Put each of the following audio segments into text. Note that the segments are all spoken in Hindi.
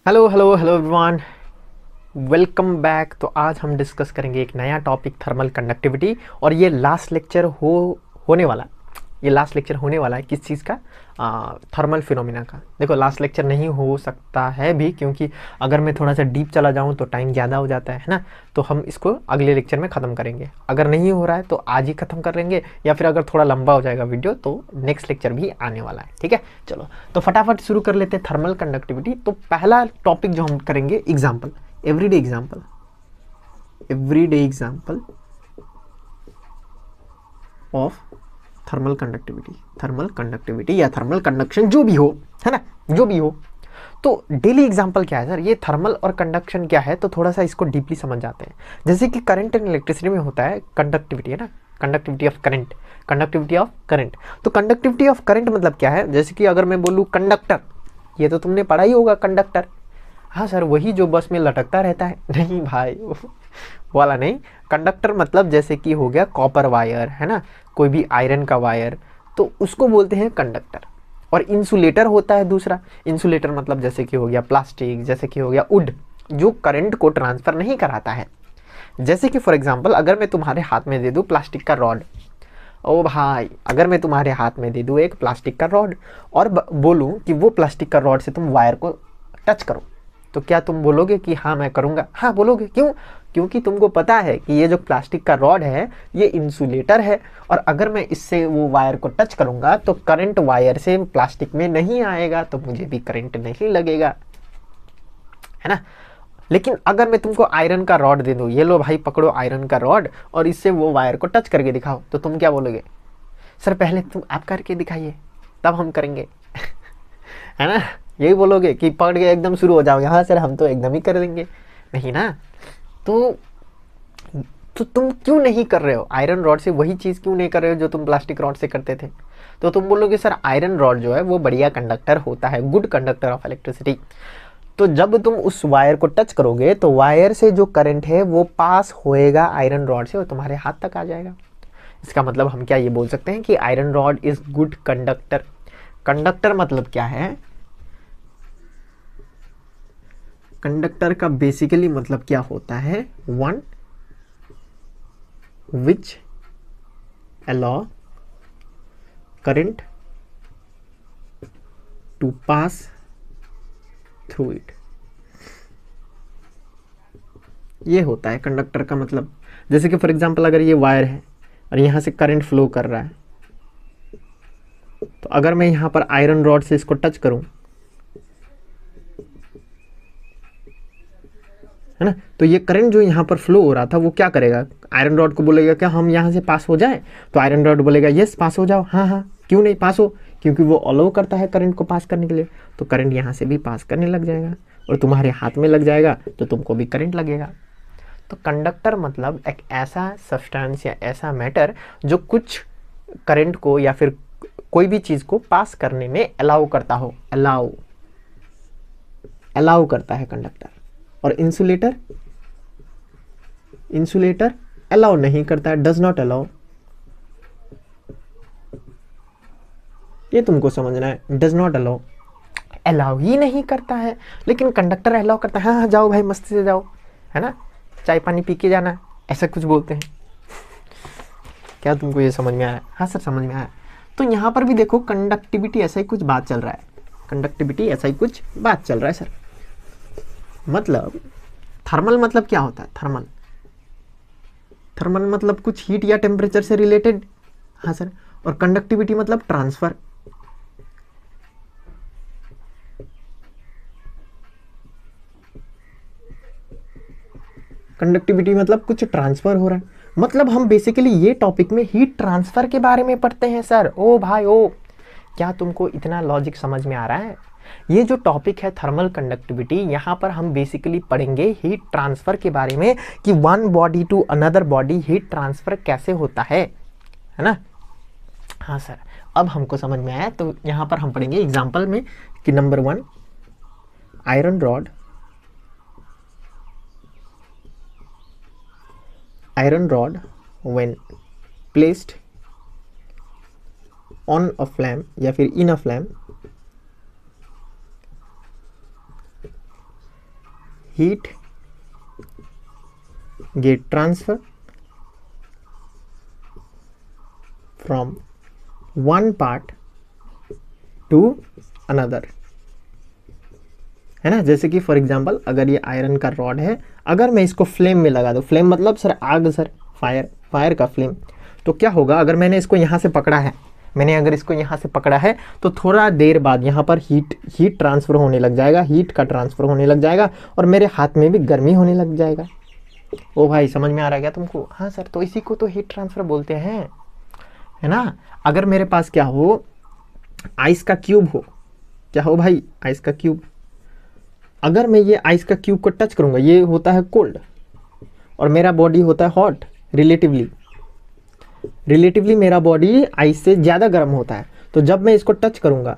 Hello hello hello everyone, welcome back. तो आज हम डिस्कस करेंगे एक नया टॉपिक, थर्मल कंडक्टिविटी। और ये लास्ट लेक्चर होने वाला, ये लास्ट लेक्चर होने वाला है किस चीज़ का? थर्मल फिनोमिना का। देखो, लास्ट लेक्चर नहीं हो सकता है भी, क्योंकि अगर मैं थोड़ा सा डीप चला जाऊँ तो टाइम ज़्यादा हो जाता है ना। तो हम इसको अगले लेक्चर में ख़त्म करेंगे। अगर नहीं हो रहा है तो आज ही ख़त्म कर लेंगे, या फिर अगर थोड़ा लंबा हो जाएगा वीडियो तो नेक्स्ट लेक्चर भी आने वाला है। ठीक है, चलो तो फटाफट शुरू कर लेते हैं थर्मल कंडक्टिविटी। तो पहला टॉपिक जो हम करेंगे, example, everyday example, everyday example of thermal conductivity. Thermal conductivity या थर्मल कंडक्शन, जो भी हो, है ना, जो भी हो। तो डेली एग्जांपल क्या है सर? ये थर्मल और कंडक्शन क्या है, तो थोड़ा सा इसको डीपली समझ जाते हैं। जैसे कि करंट एंड इलेक्ट्रिसिटी में होता है कंडक्टिविटी, है ना, conductivity of current, conductivity of current. तो कंडक्टिविटी ऑफ करंट मतलब क्या है? जैसे कि अगर मैं बोलूँ कंडक्टर, ये तो तुमने पढ़ा ही होगा, कंडक्टर। हाँ सर, वही जो बस में लटकता रहता है। नहीं भाई, वो वाला नहीं। कंडक्टर मतलब जैसे कि हो गया कॉपर वायर, है ना, कोई भी आयरन का वायर, तो उसको बोलते हैं कंडक्टर। और इंसुलेटर होता है दूसरा। इंसुलेटर मतलब जैसे कि हो गया प्लास्टिक, जैसे कि हो गया वुड, जो करंट को ट्रांसफर नहीं कराता है। जैसे कि फॉर एग्जांपल, अगर मैं तुम्हारे हाथ में दे दूं प्लास्टिक का रॉड, ओ भाई, अगर मैं तुम्हारे हाथ में दे दूं एक प्लास्टिक का रॉड और बोलूं कि वो प्लास्टिक का रॉड से तुम वायर को टच करो, तो क्या तुम बोलोगे कि हाँ मैं करूँगा? हाँ बोलोगे। क्यों? क्योंकि तुमको पता है कि ये जो प्लास्टिक का रॉड है ये इंसुलेटर है, और अगर मैं इससे वो वायर को टच करूँगा तो करंट वायर से प्लास्टिक में नहीं आएगा, तो मुझे भी करंट नहीं लगेगा, है ना। लेकिन अगर मैं तुमको आयरन का रॉड दे दूँ, ये लो भाई पकड़ो आयरन का रॉड, और इससे वो वायर को टच करके दिखाओ, तो तुम क्या बोलोगे? सर पहले तुम आप करके दिखाइए, तब हम करेंगे। है ना, यही बोलोगे कि पकड़ के एकदम शुरू हो जाओगे, हाँ सर हम तो एकदम ही कर देंगे। नहीं ना। तो तुम क्यों नहीं कर रहे हो आयरन रॉड से वही चीज़, क्यों नहीं कर रहे हो जो तुम प्लास्टिक रॉड से करते थे? तो तुम बोलोगे सर आयरन रॉड जो है वो बढ़िया कंडक्टर होता है, गुड कंडक्टर ऑफ इलेक्ट्रिसिटी। तो जब तुम उस वायर को टच करोगे तो वायर से जो करंट है वो पास होएगा आयरन रॉड से और तुम्हारे हाथ तक आ जाएगा। इसका मतलब हम क्या ये बोल सकते हैं कि iron rod is good conductor. Conductor मतलब क्या है? कंडक्टर का बेसिकली मतलब क्या होता है? One which allow current to pass through it, ये होता है कंडक्टर का मतलब। जैसे कि फॉर एग्जांपल अगर ये वायर है और यहाँ से करंट फ्लो कर रहा है, तो अगर मैं यहाँ पर आयरन रॉड से इसको टच करूँ, है ना, तो ये करंट जो यहाँ पर फ्लो हो रहा था वो क्या करेगा? आयरन रॉड को बोलेगा क्या हम यहाँ से पास हो जाए? तो आयरन रॉड बोलेगा यस पास हो जाओ। हाँ हाँ, क्यों नहीं पास हो? क्योंकि वो अलाउ करता है करंट को पास करने के लिए। तो करंट यहाँ से भी पास करने लग जाएगा और तुम्हारे हाथ में लग जाएगा, तो तुमको भी करंट लगेगा। तो कंडक्टर मतलब एक ऐसा सब्सटेंस या ऐसा मैटर जो कुछ करंट को या फिर कोई भी चीज़ को पास करने में अलाउ करता हो। अलाउ, अलाउ करता है कंडक्टर। और इंसुलेटर, इंसुलेटर अलाउ नहीं करता है, डज नॉट अलाउ। ये तुमको समझना है, डज नॉट अलाउ, अलाउ ही नहीं करता है। लेकिन कंडक्टर अलाउ करता है, हाँ हाँ जाओ भाई मस्ती से जाओ, है ना, चाय पानी पी के जाना, ऐसा कुछ बोलते हैं। क्या तुमको ये समझ में आया? हाँ सर समझ में आया। तो यहाँ पर भी देखो कंडक्टिविटी ऐसा ही कुछ बात चल रहा है, कंडक्टिविटी ऐसा ही कुछ बात चल रहा है सर। मतलब थर्मल मतलब क्या होता है? थर्मल, थर्मल मतलब कुछ हीट या टेम्परेचर से रिलेटेड। हाँ सर। और कंडक्टिविटी मतलब ट्रांसफर। कंडक्टिविटी मतलब कुछ ट्रांसफर हो रहा है। मतलब हम बेसिकली ये टॉपिक में हीट ट्रांसफर के बारे में पढ़ते हैं सर। ओ भाई ओ, क्या तुमको इतना लॉजिक समझ में आ रहा है? ये जो टॉपिक है थर्मल कंडक्टिविटी, यहाँ पर हम बेसिकली पढ़ेंगे हीट ट्रांसफर के बारे में, कि one body to another body heat transfer कैसे होता है ना। हाँ सर, अब हमको समझ में आया। तो यहाँ पर हम पढ़ेंगे एग्जाम्पल में कि number one, iron rod, iron rod when placed on a flame या फिर इन अ flame heat get transfer from one part to another, है ना। जैसे कि फॉर एग्जांपल अगर ये आयरन का रॉड है, अगर मैं इसको फ्लेम में लगा दूँ, फ्लेम मतलब सर आग, सर फायर, फायर का फ्लेम, तो क्या होगा अगर मैंने इसको यहाँ से पकड़ा है, मैंने अगर इसको यहाँ से पकड़ा है तो थोड़ा देर बाद यहाँ पर हीट ट्रांसफ़र होने लग जाएगा, हीट का ट्रांसफ़र होने लग जाएगा और मेरे हाथ में भी गर्मी होने लग जाएगा। ओ भाई समझ में आ रहा है क्या तुमको? हाँ सर, तो इसी को तो हीट ट्रांसफ़र बोलते हैं, है ना। अगर मेरे पास क्या हो, आइस का क्यूब हो, क्या हो भाई, आइस का क्यूब, अगर मैं ये आइस का क्यूब को टच करूँगा, ये होता है कोल्ड और मेरा बॉडी होता है हॉट, रिलेटिवली मेरा बॉडी आइस से ज़्यादा गर्म होता है। तो जब मैं इसको टच करूँगा,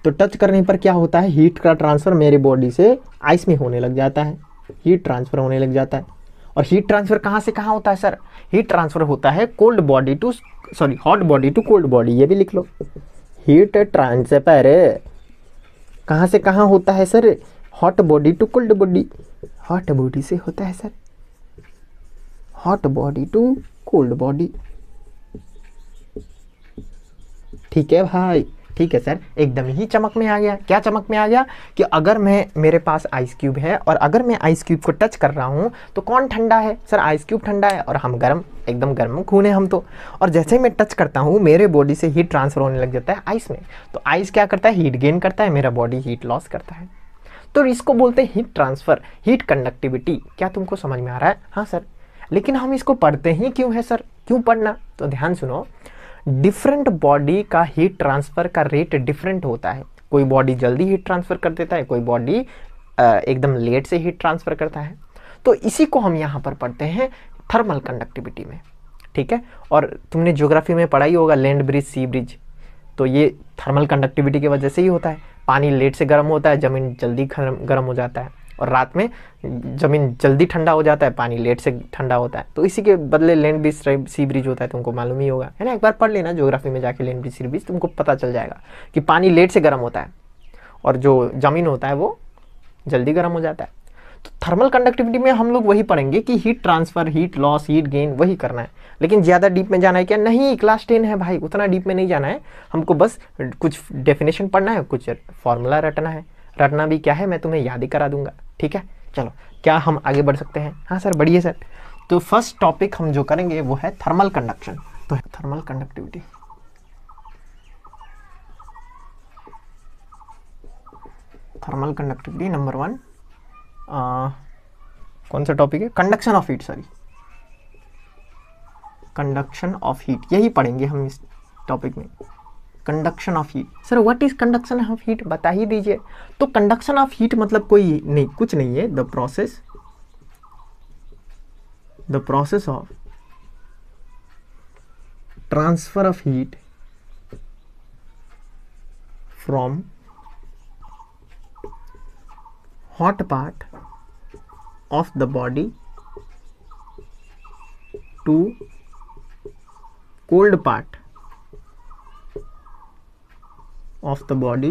तो टच करने पर क्या होता है, हीट का ट्रांसफ़र मेरे बॉडी से आइस में होने लग जाता है, हीट ट्रांसफ़र होने लग जाता है। और हीट ट्रांसफ़र कहाँ से कहाँ होता है सर? हीट ट्रांसफ़र होता है hot body to cold body, ये भी लिख लो। हीट ट्रांसफ़र कहाँ से कहाँ होता है sir? Hot body to cold body, hot body से होता है sir hot body to cold body. ठीक है भाई, ठीक है सर, एकदम ही चमक में आ गया। क्या चमक में आ गया कि अगर मेरे पास आइस क्यूब है और अगर मैं आइस क्यूब को टच कर रहा हूँ तो कौन ठंडा है सर? आइस क्यूब ठंडा है और हम गर्म, एकदम गर्म खून है हम तो। और जैसे ही मैं टच करता हूँ मेरे बॉडी से हीट ट्रांसफर होने लग जाता है आइस में, तो आइस क्या करता है, हीट गेन करता है, मेरा बॉडी हीट लॉस करता है। तो इसको बोलते हैं हीट ट्रांसफ़र, हीट कंडक्टिविटी। क्या तुमको समझ में आ रहा है? हाँ सर, लेकिन हम इसको पढ़ते ही क्यों है सर? क्यों पढ़ना? तो ध्यान सुनो, डिफरेंट बॉडी का हीट ट्रांसफ़र का रेट डिफरेंट होता है। कोई बॉडी जल्दी हीट ट्रांसफ़र कर देता है, कोई बॉडी एकदम लेट से हीट ट्रांसफ़र करता है। तो इसी को हम यहाँ पर पढ़ते हैं थर्मल कंडक्टिविटी में, ठीक है। और तुमने ज्योग्राफी में पढ़ा ही होगा लैंड ब्रिज, सी ब्रिज, तो ये थर्मल कंडक्टिविटी की वजह से ही होता है। पानी लेट से गर्म होता है, ज़मीन जल्दी गर्म हो जाता है, और रात में ज़मीन जल्दी ठंडा हो जाता है, पानी लेट से ठंडा होता है। तो इसी के बदले लैंड ब्रिज सी ब्रिज होता है, तुमको मालूम ही होगा, है ना। एक बार पढ़ लेना ज्योग्राफी में जाके लैंड ब्रिज सी ब्रिज, तुमको पता चल जाएगा कि पानी लेट से गर्म होता है और जो ज़मीन होता है वो जल्दी गर्म हो जाता है। तो थर्मल कंडक्टिविटी में हम लोग वही पढ़ेंगे कि heat transfer, heat loss, heat gain वही करना है। लेकिन ज़्यादा डीप में जाना है क्या? नहीं, क्लास 10 है भाई, उतना डीप में नहीं जाना है हमको, बस कुछ डेफिनेशन पढ़ना है, कुछ फॉर्मूला रटना है। रटना भी क्या है, मैं तुम्हें याद ही करा दूंगा, ठीक है। चलो, क्या हम आगे बढ़ सकते हैं? हाँ सर, बढ़िए सर। तो फर्स्ट टॉपिक हम जो करेंगे वो है थर्मल कंडक्शन। तो thermal conductivity, thermal conductivity number 1, कौन सा टॉपिक है? Conduction of heat, sorry, conduction of heat, यही पढ़ेंगे हम इस टॉपिक में, conduction of heat. Sir what is conduction of heat, बता ही दीजिए। तो कंडक्शन ऑफ हीट मतलब कोई नहीं, कुछ नहीं है, the process of transfer of heat from hot part of the body to cold part of the body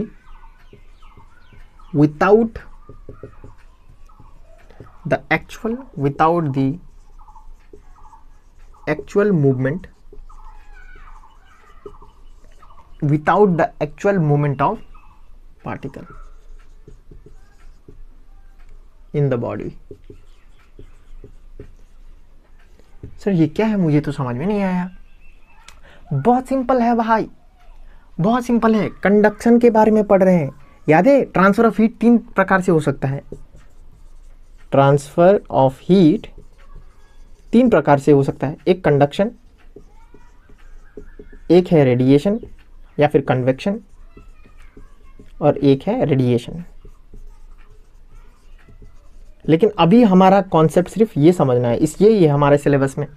without the actual movement of particle in the body। Sir ये क्या है, मुझे तो समझ में नहीं आया। बहुत सिंपल है भाई, बहुत सिंपल है। कंडक्शन के बारे में पढ़ रहे हैं, याद है? ट्रांसफर ऑफ हीट 3 प्रकार से हो सकता है। ट्रांसफर ऑफ हीट 3 प्रकार से हो सकता है, एक कंडक्शन, एक है रेडिएशन या फिर कन्वेक्शन, और एक है रेडिएशन। लेकिन अभी हमारा कॉन्सेप्ट सिर्फ ये समझना है, इसलिए ये हमारे सिलेबस में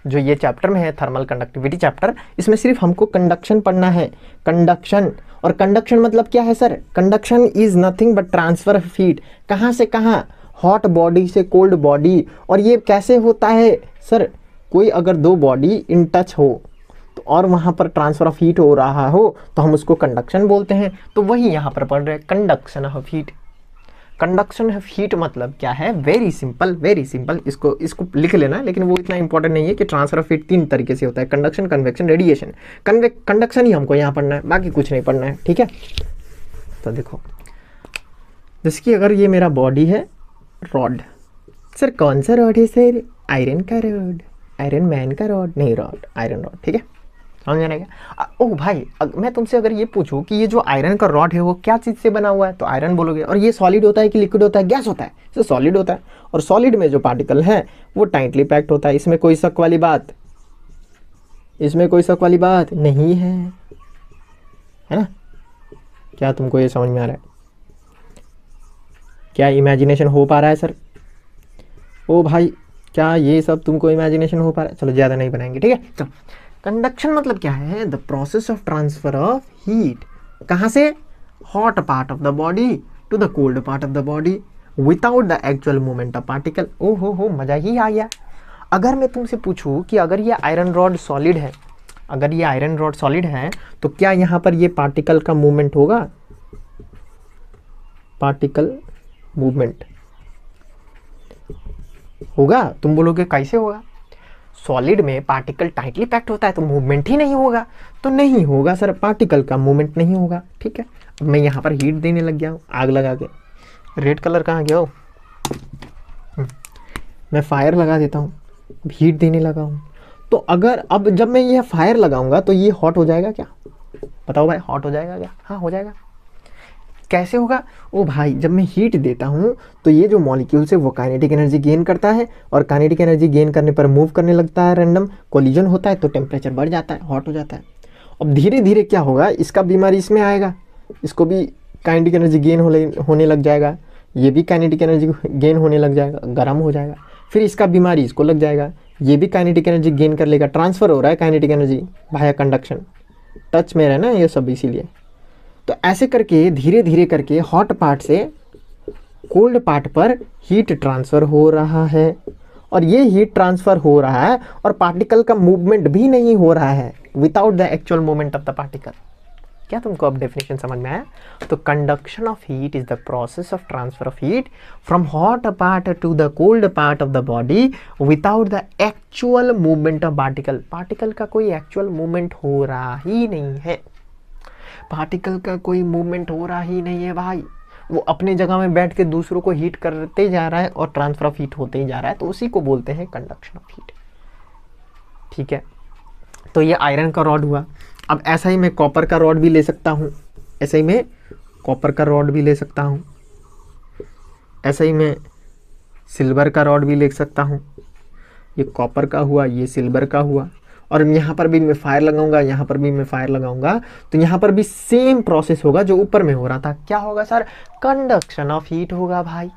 जो ये चैप्टर में है थर्मल कंडक्टिविटी चैप्टर, इसमें सिर्फ हमको कंडक्शन पढ़ना है। कंडक्शन, और कंडक्शन मतलब क्या है sir? Conduction is nothing but transfer of heat. कहाँ से कहाँ? हॉट बॉडी से कोल्ड बॉडी। और ये कैसे होता है सर? कोई अगर 2 बॉडी इन टच हो तो और वहाँ पर ट्रांसफर ऑफ हीट हो रहा हो तो हम उसको कंडक्शन बोलते हैं। तो वही यहाँ पर पढ़ रहे हैं, conduction of heat. Conduction of heat मतलब क्या है, वेरी सिंपल, वेरी सिंपल, इसको लिख लेना, लेकिन वो इतना इंपॉर्टेंट नहीं है कि ट्रांसफर ऑफ हीट 3 तरीके से होता है, कंडक्शन, कन्वेक्शन, रेडिएशन। कंडक्शन ही हमको यहाँ पढ़ना है, बाकी कुछ नहीं पढ़ना है, ठीक है। तो देखो, जैसे कि अगर ये मेरा बॉडी है, रॉड, सर कौन सा रॉड है सर, आयरन का रॉड, आयरन मैन का रॉड नहीं, रॉड, आयरन रॉड, ठीक है, समझ में आएगा। ओ भाई, मैं तुमसे अगर ये पूछूं कि ये जो आयरन का रॉड है वो क्या चीज़ से बना हुआ है, तो आयरन बोलोगे। और ये सॉलिड होता है कि लिक्विड होता है, गैस होता है, तो सॉलिड होता है। और सॉलिड में जो पार्टिकल है वो टाइटली पैक्ड होता है, इसमें कोई शक वाली बात, इसमें कोई शक वाली बात नहीं है ना। क्या तुमको ये समझ में आ रहा है? क्या इमेजिनेशन हो पा रहा है सर? ओ भाई, क्या ये सब तुमको इमेजिनेशन हो पा रहा है? चलो ज़्यादा नहीं बनाएंगे, ठीक है। चलो, कंडक्शन मतलब क्या है, the process of transfer of heat, कहाँ से, hot part of the body to the cold part of the body without the actual movement of particle. ओ हो, मजा ही आ गया। अगर मैं तुमसे पूछूं कि अगर ये आयरन रॉड सॉलिड है, अगर ये आयरन रॉड सॉलिड है, तो क्या यहाँ पर ये पार्टिकल का मूवमेंट होगा, पार्टिकल मूवमेंट होगा? तुम बोलोगे कैसे होगा, सॉलिड में पार्टिकल टाइटली पैक्ड होता है तो मूवमेंट ही नहीं होगा। तो नहीं होगा सर, पार्टिकल का मूवमेंट नहीं होगा, ठीक है। अब मैं यहाँ पर हीट देने लग गया हूँ, आग लगा के, रेड कलर कहाँ गया हो, मैं फायर लगा देता हूँ, हीट देने लगा हूँ। तो अगर अब जब मैं ये फायर लगाऊंगा तो ये हॉट हो जाएगा क्या, बताओ भाई, हॉट हो जाएगा क्या? हाँ हो जाएगा। कैसे होगा? ओ भाई, जब मैं हीट देता हूँ तो ये जो मॉलिक्यूल्स है वो काइनेटिक एनर्जी गेन करता है, और काइनेटिक एनर्जी गेन करने पर मूव करने लगता है, रैंडम कोलिजन होता है तो टेम्परेचर बढ़ जाता है, हॉट हो जाता है। अब धीरे धीरे क्या होगा, इसका बीमारी इसमें आएगा, इसको भी काइनेटिक एनर्जी गेन होने लग जाएगा, ये भी काइनेटिक एनर्जी गेन होने लग जाएगा, गर्म हो जाएगा। फिर इसका बीमारी इसको लग जाएगा, ये भी काइनेटिक एनर्जी गेन कर लेगा, ट्रांसफर हो रहा है काइनेटिक एनर्जी भाया कंडक्शन, टच में है ना ये सब, इसीलिए। तो ऐसे करके धीरे धीरे करके हॉट पार्ट से कोल्ड पार्ट पर हीट ट्रांसफ़र हो रहा है, और ये हीट ट्रांसफ़र हो रहा है और पार्टिकल का मूवमेंट भी नहीं हो रहा है, without the actual movement of the particle. क्या तुमको अब डेफिनेशन समझ में आया? तो conduction of heat is the process of transfer of heat from hot part two the cold part of the body without the actual movement of particle. Particle का कोई एक्चुअल मूवमेंट हो रहा ही नहीं है, पार्टिकल का कोई मूवमेंट हो रहा ही नहीं है भाई, वो अपने जगह में बैठ के दूसरों को हीट करते जा रहा है और ट्रांसफर ऑफ हीट होते ही जा रहा है, तो उसी को बोलते हैं कंडक्शन ऑफ हीट, ठीक है। तो ये आयरन का रॉड हुआ। अब ऐसा ही मैं कॉपर का रॉड भी ले सकता हूँ, ऐसा ही मैं कॉपर का रॉड भी ले सकता हूँ, ऐसा ही मैं सिल्वर का रॉड भी ले सकता हूँ। ये कॉपर का हुआ, ये सिल्वर का हुआ, और यहाँ पर भी मैं फायर लगाऊंगा, यहाँ पर भी मैं फायर लगाऊंगा, तो यहाँ पर भी सेम प्रोसेस होगा जो ऊपर में हो रहा था। क्या होगा सर? कंडक्शन ऑफ हीट होगा भाई,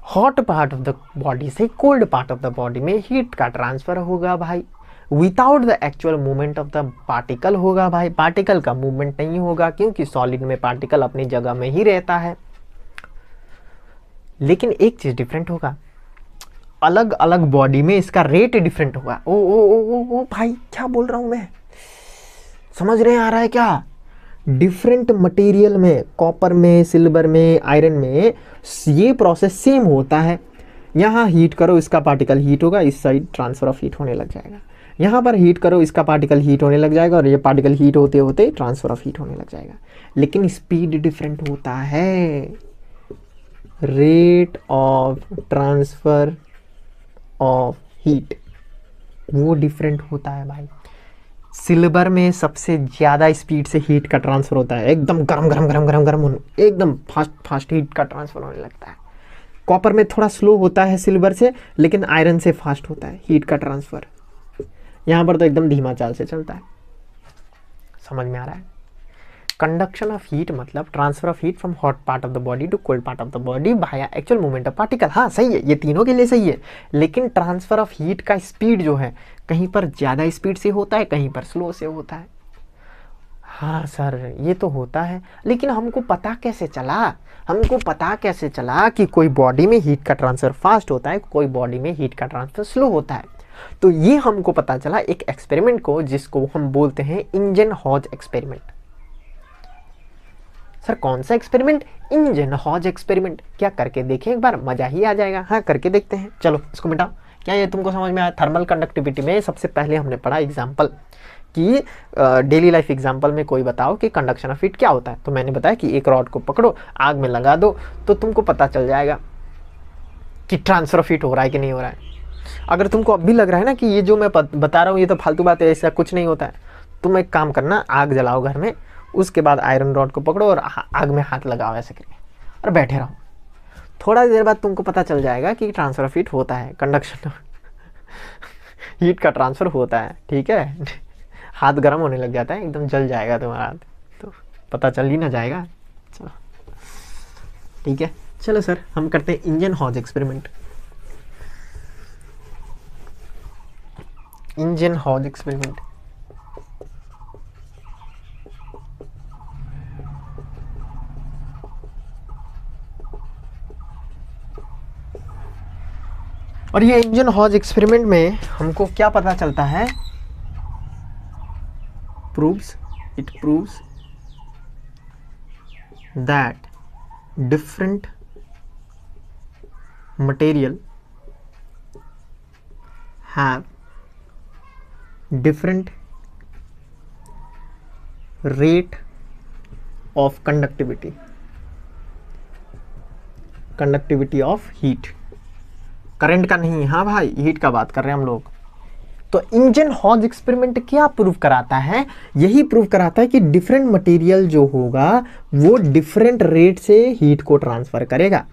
hot part of the body से cold part of the body में हीट का ट्रांसफर होगा भाई, without the actual movement of the particle होगा भाई, पार्टिकल का मूवमेंट नहीं होगा, क्योंकि सॉलिड में पार्टिकल अपनी जगह में ही रहता है। लेकिन एक चीज डिफरेंट होगा, अलग अलग बॉडी में इसका रेट डिफरेंट होगा। ओ ओ ओ ओ भाई, क्या बोल रहा हूं मैं, समझ रहे आ रहा है क्या? डिफरेंट मटेरियल में, कॉपर में, सिल्वर में, आयरन में ये प्रोसेस सेम होता है। यहाँ हीट करो, इसका पार्टिकल हीट होगा, इस साइड ट्रांसफर ऑफ हीट होने लग जाएगा। यहाँ पर हीट करो, इसका पार्टिकल हीट होने लग जाएगा, और ये पार्टिकल हीट होते होते ट्रांसफर ऑफ हीट होने लग जाएगा। लेकिन स्पीड डिफरेंट होता है, rate of transfer of heat वो डिफरेंट होता है भाई। सिल्वर में सबसे ज़्यादा स्पीड से हीट का ट्रांसफर होता है, एकदम गरम गरम गरम गरम गरम एकदम फास्ट फास्ट हीट का ट्रांसफर होने लगता है। कॉपर में थोड़ा स्लो होता है सिल्वर से, लेकिन आयरन से फास्ट होता है हीट का ट्रांसफर। यहाँ पर तो एकदम धीमा चाल से चलता है। समझ में आ रहा है? कंडक्शन ऑफ हीट मतलब transfer of heat from hot part of the body to cold part of the body by actual movement of particle. हाँ सही है, ये तीनों के लिए सही है, लेकिन ट्रांसफर ऑफ हीट का स्पीड जो है कहीं पर ज़्यादा स्पीड से होता है, कहीं पर स्लो से होता है। हाँ सर ये तो होता है, लेकिन हमको पता कैसे चला, हमको पता कैसे चला कि कोई बॉडी में हीट का ट्रांसफर फास्ट होता है, कोई बॉडी में हीट का ट्रांसफर स्लो होता है? तो ये हमको पता चला एक एक्सपेरिमेंट को, जिसको हम बोलते हैं इंजन हॉज एक्सपेरिमेंट। सर कौन सा एक्सपेरिमेंट? इंजन-हॉज एक्सपेरिमेंट। क्या करके देखें एक बार, मजा ही आ जाएगा। हाँ करके देखते हैं, चलो इसको मिटाओ। क्या ये तुमको समझ में आया? थर्मल कंडक्टिविटी में सबसे पहले हमने पढ़ा एग्जाम्पल कि डेली लाइफ एग्जाम्पल में कोई बताओ कि कंडक्शन ऑफ हीट क्या होता है, तो मैंने बताया कि एक रॉड को पकड़ो, आग में लगा दो, तो तुमको पता चल जाएगा कि ट्रांसफर ऑफ हीट हो रहा है कि नहीं हो रहा है। अगर तुमको अब भी लग रहा है ना कि ये जो मैं बता रहा हूँ ये तो फालतू बात है, ऐसा कुछ नहीं होता है, तुम एक काम करना, आग जलाओ घर में, उसके बाद आयरन रॉड को पकड़ो और आग में हाथ लगाओ ऐसे करके और बैठे रहो। थोड़ा देर बाद तुमको पता चल जाएगा कि ट्रांसफर ऑफ हीट होता है, कंडक्शन हीट का ट्रांसफर होता है। ठीक है, हाथ गर्म होने लग जाता है, एकदम जल जाएगा तुम्हारा हाथ, तो पता चल ही ना जाएगा। चलो ठीक है, चलो सर हम करते हैं इंजन-हॉज एक्सपेरिमेंट। इंजन-हॉज एक्सपेरिमेंट, और ये इंजन-हॉज एक्सपेरिमेंट में हमको क्या पता चलता है? It proves that different material have different rate of conductivity of heat. Current का नहीं, हाँ भाई हीट का बात कर रहे हैं हम लोग। तो इंजन-हॉज एक्सपेरिमेंट क्या प्रूव कराता है? यही प्रूव कराता है कि डिफरेंट मटेरियल जो होगा वो डिफरेंट रेट से हीट को ट्रांसफर करेगा,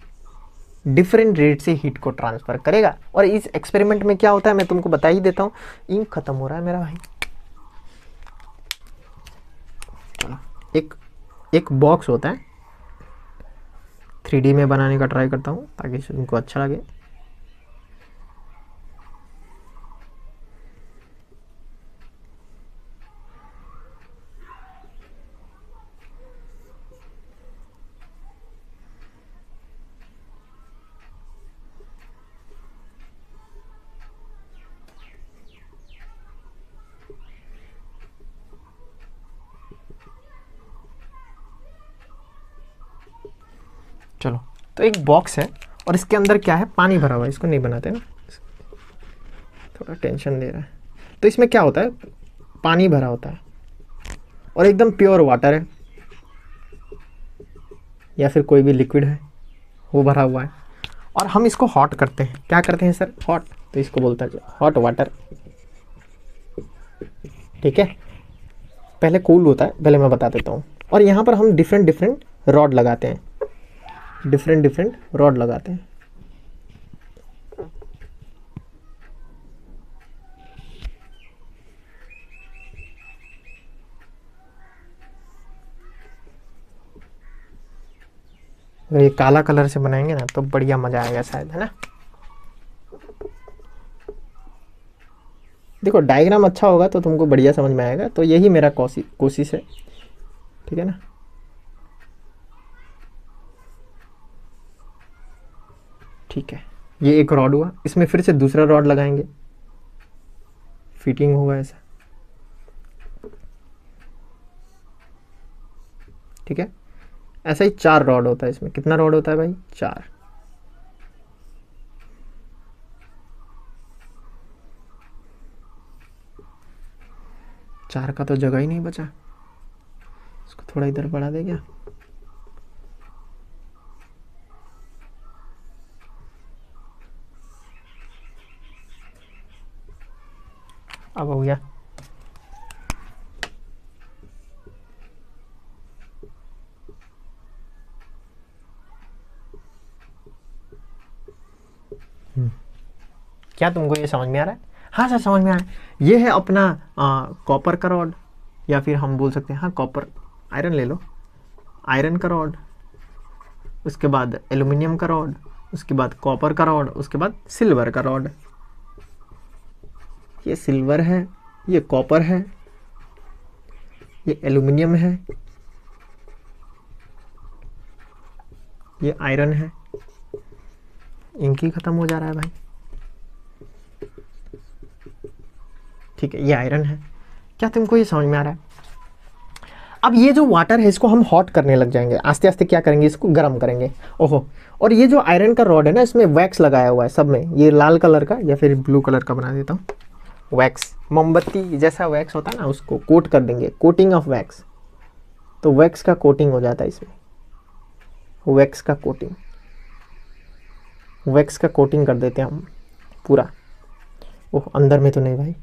डिफरेंट रेट से हीट को ट्रांसफर करेगा। और इस एक्सपेरिमेंट में क्या होता है मैं तुमको बता ही देता हूं। इंक खत्म हो रहा है मेरा भाई। चलो एक बॉक्स होता है, 3D में बनाने का ट्राई करता हूं ताकि तुमको अच्छा लगे। चलो तो एक बॉक्स है और इसके अंदर क्या है? पानी भरा हुआ है। इसको नहीं बनाते ना, थोड़ा टेंशन दे रहा है। तो इसमें क्या होता है? पानी भरा होता है और एकदम प्योर वाटर है या फिर कोई भी लिक्विड है वो भरा हुआ है, और हम इसको हॉट करते हैं। क्या करते हैं सर? हॉट। तो इसको बोलता है हॉट वाटर। ठीक है, पहले कूल होता है, पहले मैं बता देता हूँ। और यहाँ पर हम डिफरेंट रॉड लगाते हैं, डिफरेंट रॉड लगाते हैं। अगर ये काला कलर से बनाएंगे ना तो बढ़िया मजा आएगा शायद, है ना। देखो डायग्राम अच्छा होगा तो तुमको बढ़िया समझ में आएगा। तो यही मेरा कोशिश है, ठीक है ना। ठीक है, ये एक रॉड हुआ, इसमें फिर से दूसरा रॉड लगाएंगे, फिटिंग होगा ऐसा। ठीक है, ऐसा ही 4 रॉड होता है इसमें। कितना रॉड होता है भाई? 4। चार का तो जगह ही नहीं बचा, इसको थोड़ा इधर बढ़ा दे क्या? अब हो गया। क्या तुमको ये समझ में आ रहा है? हाँ सर समझ में आ रहा है। ये है अपना कॉपर का रॉड, या फिर हम बोल सकते हैं हाँ कॉपर, आयरन ले लो, आयरन का रॉड, उसके बाद एल्युमिनियम का रॉड, उसके बाद कॉपर का रॉड, उसके बाद सिल्वर का रॉड। ये सिल्वर है, ये कॉपर है, ये एल्युमिनियम है, ये आयरन है। इंक ही खत्म हो जा रहा है भाई। ठीक है, ये आयरन है। क्या तुमको ये समझ में आ रहा है? अब ये जो वाटर है इसको हम हॉट करने लग जाएंगे, आस्ते आस्ते क्या करेंगे, इसको गर्म करेंगे। ओहो, और ये जो आयरन का रॉड है ना, इसमें वैक्स लगाया हुआ है सब में, ये लाल कलर का या फिर ब्लू कलर का बना देता हूँ, वैक्स, मोमबत्ती जैसा वैक्स होता है ना, उसको कोट कर देंगे, कोटिंग ऑफ वैक्स। तो वैक्स का कोटिंग हो जाता है इसमें, वैक्स का कोटिंग, वैक्स का कोटिंग कर देते हैं हम पूरा। ओह, अंदर में तो नहीं भाई,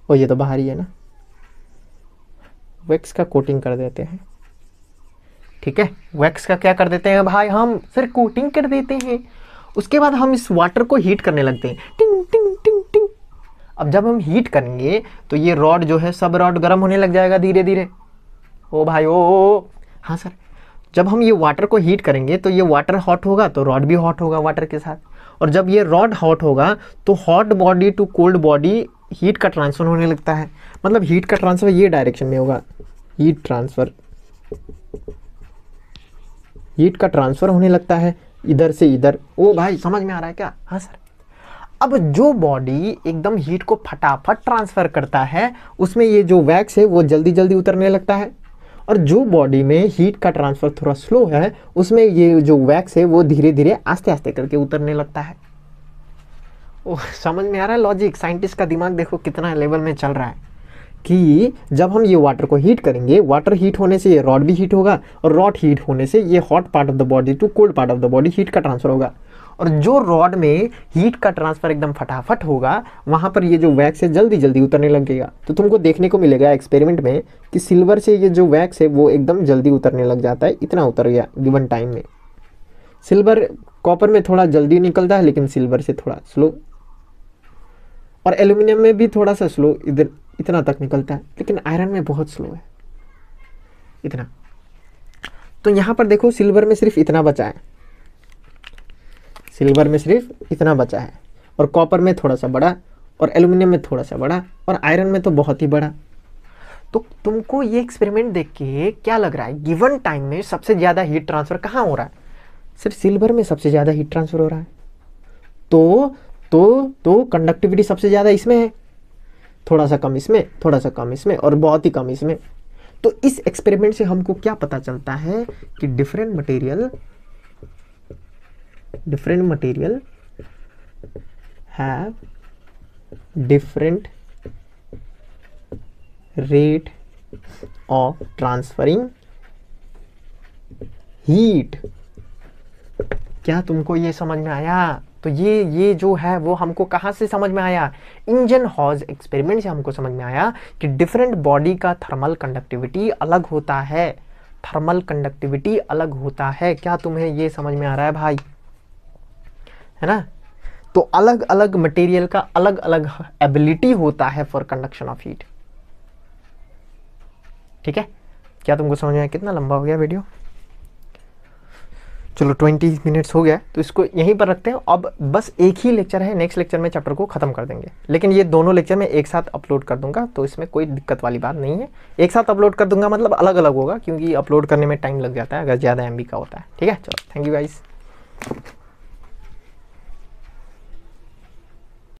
ओ ये तो बाहर ही है ना, वैक्स का कोटिंग कर देते हैं। ठीक है, वैक्स का क्या कर देते हैं भाई, हम फिर कोटिंग कर देते हैं। उसके बाद हम इस वाटर को हीट करने लगते हैं, टिंग टिंग टिंग टिंग। अब जब हम हीट करेंगे तो ये रॉड जो है, सब रॉड गर्म होने लग जाएगा धीरे धीरे। ओ भाई ओ, हाँ सर, जब हम ये वाटर को हीट करेंगे तो ये वाटर हॉट होगा तो रॉड भी हॉट होगा वाटर के साथ, और जब ये रॉड हॉट होगा तो hot body to cold body heat का ट्रांसफर होने लगता है। मतलब हीट का ट्रांसफर ये डायरेक्शन में होगा, हीट ट्रांसफर, हीट का ट्रांसफर होने लगता है इधर से इधर। ओ भाई समझ में आ रहा है क्या? हाँ सर। अब जो बॉडी एकदम हीट को फटाफट ट्रांसफर करता है उसमें ये जो वैक्स है वो जल्दी जल्दी उतरने लगता है, और जो बॉडी में हीट का ट्रांसफर थोड़ा स्लो है उसमें ये जो वैक्स है वो धीरे धीरे आस्ते आस्ते करके उतरने लगता है। ओह, समझ में आ रहा है लॉजिक? साइंटिस्ट का दिमाग देखो कितना लेवल में चल रहा है कि जब हम ये वाटर को हीट करेंगे, वाटर हीट होने से ये रॉड भी हीट होगा, और रॉड हीट होने से ये hot part of the body to cold part of the body heat का ट्रांसफर होगा, और जो रॉड में हीट का ट्रांसफर एकदम फटाफट होगा वहाँ पर ये जो वैक्स है जल्दी जल्दी उतरने लगेगा। तो तुमको देखने को मिलेगा एक्सपेरिमेंट में कि सिल्वर से ये जो वैक्स है वो एकदम जल्दी उतरने लग जाता है, इतना उतर गया गिवन टाइम में। सिल्वर, कॉपर में थोड़ा जल्दी निकलता है लेकिन सिल्वर से थोड़ा स्लो, और एल्यूमिनियम में भी थोड़ा सा स्लो, इधर इतना तक निकलता है, लेकिन आयरन में बहुत स्लो है, इतना। तो यहाँ पर देखो सिल्वर में सिर्फ इतना बचा है, सिल्वर में सिर्फ इतना बचा है, और कॉपर में थोड़ा सा बड़ा, और एल्यूमिनियम में थोड़ा सा बड़ा, और आयरन में तो बहुत ही बड़ा। तो तुमको ये एक्सपेरिमेंट देख के क्या लग रहा है, गिवन टाइम में सबसे ज़्यादा हीट ट्रांसफर कहाँ हो रहा है? सिर्फ सिल्वर में सबसे ज़्यादा हीट ट्रांसफर हो रहा है। तो कंडक्टिविटी सबसे ज़्यादा इसमें है, थोड़ा सा कम इसमें, थोड़ा सा कम इसमें, और बहुत ही कम इसमें। तो इस एक्सपेरिमेंट से हमको क्या पता चलता है कि different material have different rate of transferring heat. क्या तुमको ये समझ में आया? तो ये जो है वो हमको कहाँ से समझ में आया? इंजन हॉज एक्सपेरिमेंट से हमको समझ में आया कि डिफरेंट बॉडी का थर्मल कंडक्टिविटी अलग होता है, थर्मल कंडक्टिविटी अलग होता है। क्या तुम्हें ये समझ में आ रहा है भाई? है ना? तो अलग अलग मटेरियल का अलग अलग एबिलिटी होता है फॉर कंडक्शन ऑफ हीट। ठीक है, क्या तुमको समझ में आया? कितना लंबा हो गया वीडियो? चलो 20 मिनट्स हो गया, तो इसको यहीं पर रखते हैं। अब बस एक ही लेक्चर है, नेक्स्ट लेक्चर में चैप्टर को ख़त्म कर देंगे, लेकिन ये दोनों लेक्चर मैं एक साथ अपलोड कर दूंगा, तो इसमें कोई दिक्कत वाली बात नहीं है। एक साथ अपलोड कर दूंगा मतलब अलग अलग होगा, क्योंकि अपलोड करने में टाइम लग जाता है अगर ज़्यादा MB का होता है। ठीक है, चलो थैंक यू गाइस।